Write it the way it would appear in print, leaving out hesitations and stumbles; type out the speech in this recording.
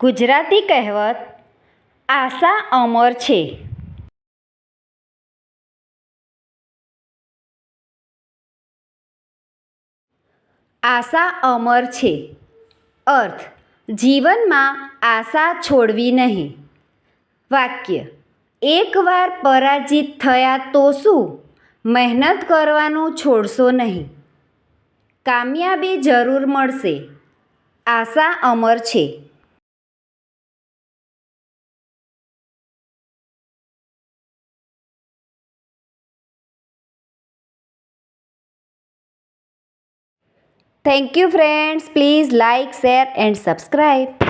ગુજરાતી કહેવત આશા અમર છે. આશા અમર છે. અર્થ: જીવનમાં આશા છોડવી નહીં. વાક્ય: એકવાર પરાજિત થયા તો શું, મહેનત કરવાનું છોડશો નહીં. કામયાબી જરૂર મળશે. આશા અમર છે. Thank you friends. Please like, share and subscribe.